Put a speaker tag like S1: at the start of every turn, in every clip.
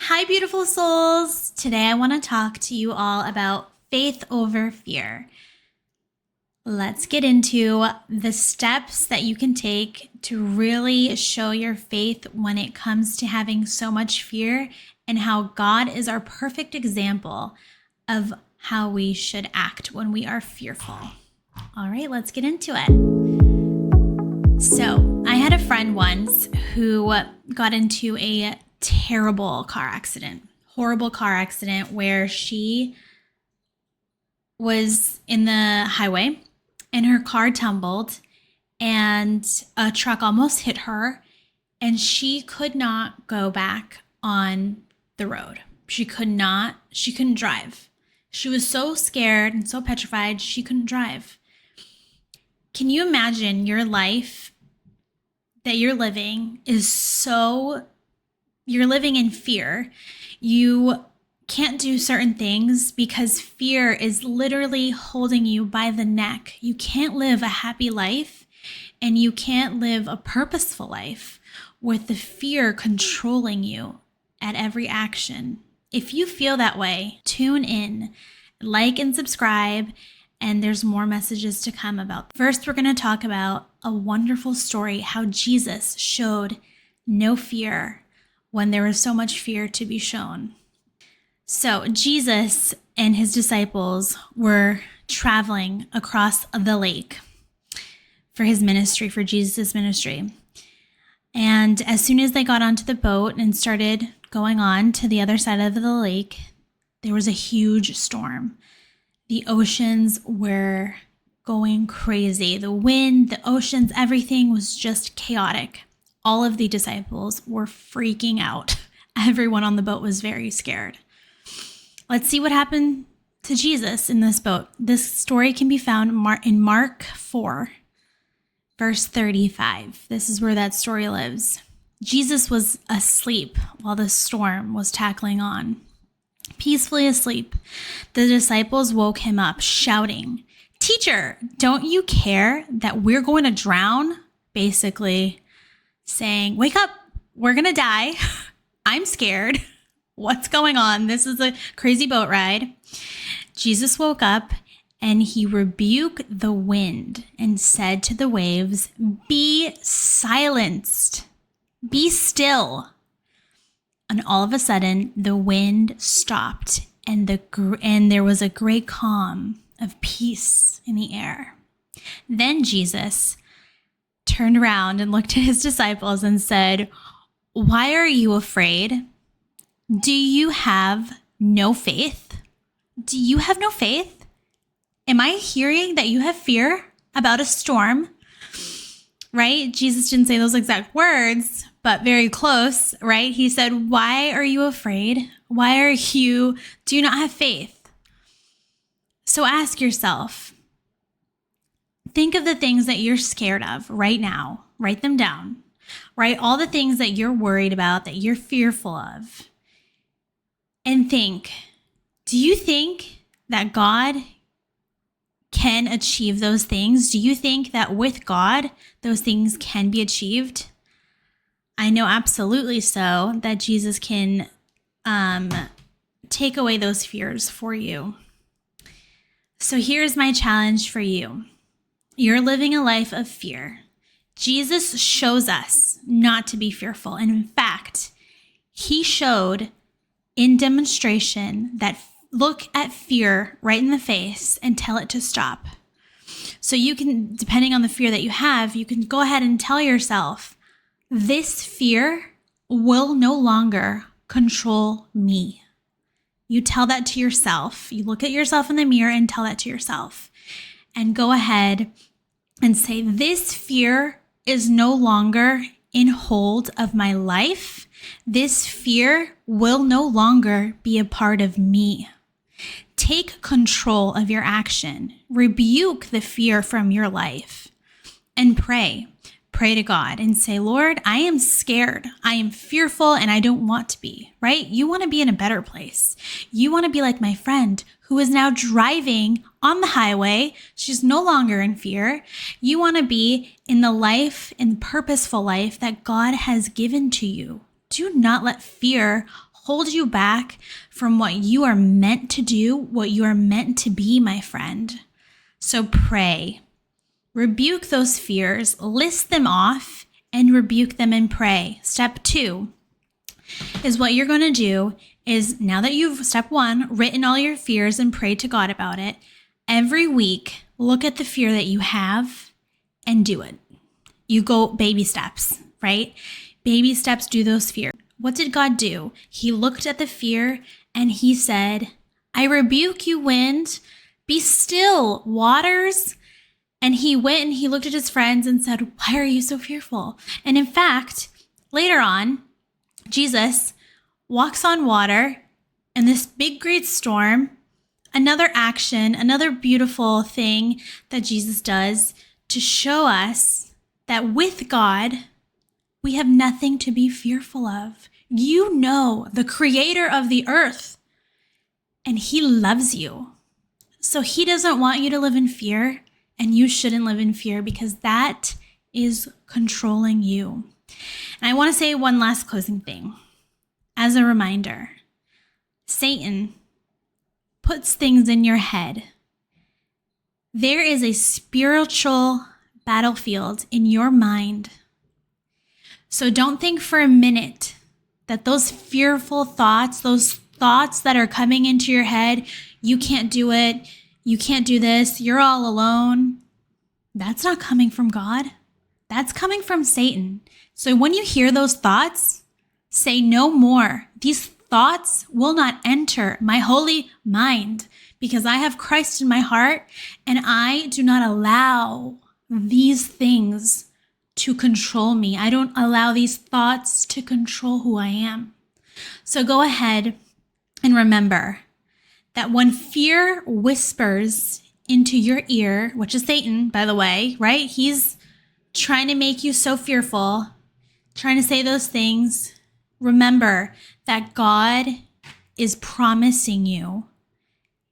S1: Hi, beautiful souls. Today I want to talk to you all about faith over fear. Let's get into the steps that you can take to really show your faith when it comes to having so much fear, and how God is our perfect example of how we should act when we are fearful. All right, let's get into it. So, I had a friend once who got into a terrible car accident, horrible car accident, where she was in the highway and her car tumbled and a truck almost hit her, and she could not go back on the road. She couldn't drive. She was so scared and so petrified, she couldn't drive. Can you imagine your life that you're living you're living in fear. You can't do certain things because fear is literally holding you by the neck. You can't live a happy life and you can't live a purposeful life with the fear controlling you at every action. If you feel that way, tune in, like and subscribe, and there's more messages to come about. First, we're going to talk about a wonderful story, how Jesus showed no fear when there was so much fear to be shown. So Jesus and his disciples were traveling across the lake for his ministry, for Jesus' ministry. And as soon as they got onto the boat and started going on to the other side of the lake, there was a huge storm. The oceans were going crazy. The wind, the oceans, everything was just chaotic. All of the disciples were freaking out. Everyone on the boat was very scared. Let's see what happened to Jesus in this boat. This story can be found in Mark 4, verse 35. This is where that story lives. Jesus was asleep while the storm was tackling on. Peacefully asleep, the disciples woke him up, shouting, "Teacher, don't you care that we're going to drown?" Basically saying, "Wake up, we're going to die. I'm scared. What's going on? This is a crazy boat ride." Jesus woke up and he rebuked the wind and said to the waves, "Be silenced, be still." And all of a sudden, the wind stopped and there was a great calm of peace in the air. Then Jesus turned around and looked at his disciples and said, "Why are you afraid? Do you have no faith? Do you have no faith? Am I hearing that you have fear about a storm?" Right? Jesus didn't say those exact words, but very close, right? He said, "Why are you afraid? Do you not have faith?" So ask yourself, think of the things that you're scared of right now. Write them down. Write all the things that you're worried about, that you're fearful of. And think, do you think that God can achieve those things? Do you think that with God, those things can be achieved? I know absolutely so that Jesus can take away those fears for you. So here's my challenge for you. You're living a life of fear. Jesus shows us not to be fearful. And in fact, he showed in demonstration that look at fear right in the face and tell it to stop. So you can, depending on the fear that you have, you can go ahead and tell yourself, this fear will no longer control me. You tell that to yourself. You look at yourself in the mirror and tell that to yourself. And go ahead and say, this fear is no longer in hold of my life. This fear will no longer be a part of me. Take control of your action. Rebuke the fear from your life and pray. Pray to God and say, "Lord, I am scared. I am fearful and I don't want to be," right? You want to be in a better place. You want to be like my friend who is now driving on the highway. She's no longer in fear. You want to be in the life, in the purposeful life that God has given to you. Do not let fear hold you back from what you are meant to do, what you are meant to be, my friend. So pray. Rebuke those fears, list them off, and rebuke them and pray. Step 2 is what you're going to do is, now that you've, step 1, written all your fears and prayed to God about it, every week, look at the fear that you have and do it. You go baby steps, right? Baby steps, do those fears. What did God do? He looked at the fear and he said, I rebuke you, wind, be still, waters. And he went and he looked at his friends and said, why are you so fearful? And in fact, later on, Jesus walks on water in this big, great storm. Another action, another beautiful thing that Jesus does to show us that with God, we have nothing to be fearful of. You know the creator of the earth, and he loves you. So he doesn't want you to live in fear, and you shouldn't live in fear because that is controlling you. And I want to say one last closing thing. As a reminder, Satan puts things in your head. There is a spiritual battlefield in your mind. So don't think for a minute that those fearful thoughts, those thoughts that are coming into your head, you can't do it, you can't do this, you're all alone, that's not coming from God. That's coming from Satan. So when you hear those thoughts, say no more. These thoughts will not enter my holy mind because I have Christ in my heart and I do not allow these things to control me. I don't allow these thoughts to control who I am. So go ahead and remember that when fear whispers into your ear, which is Satan, by the way, right? He's trying to make you so fearful, trying to say those things. Remember that God is promising you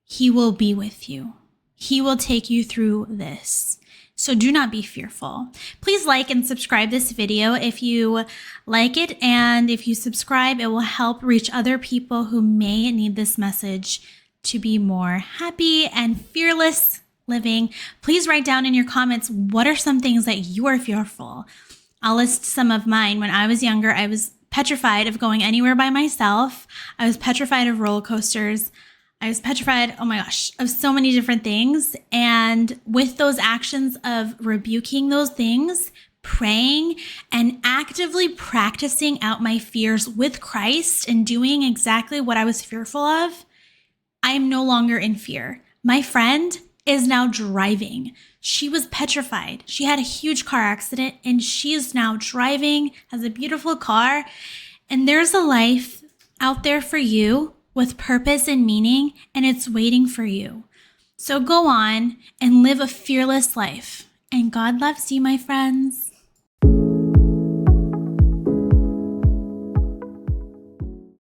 S1: he will be with you. He will take you through this. So do not be fearful. Please like and subscribe this video if you like it. And if you subscribe, it will help reach other people who may need this message to be more happy and fearless living. Please write down in your comments, what are some things that you are fearful? I'll list some of mine. When I was younger, I was petrified of going anywhere by myself. I was petrified of roller coasters. I was petrified, oh my gosh, of so many different things. And with those actions of rebuking those things, praying, and actively practicing out my fears with Christ and doing exactly what I was fearful of, I am no longer in fear. My friend is now driving. She was petrified. She had a huge car accident and she is now driving, has a beautiful car. And there's a life out there for you with purpose and meaning, and it's waiting for you. So go on and live a fearless life. And God loves you, my friends.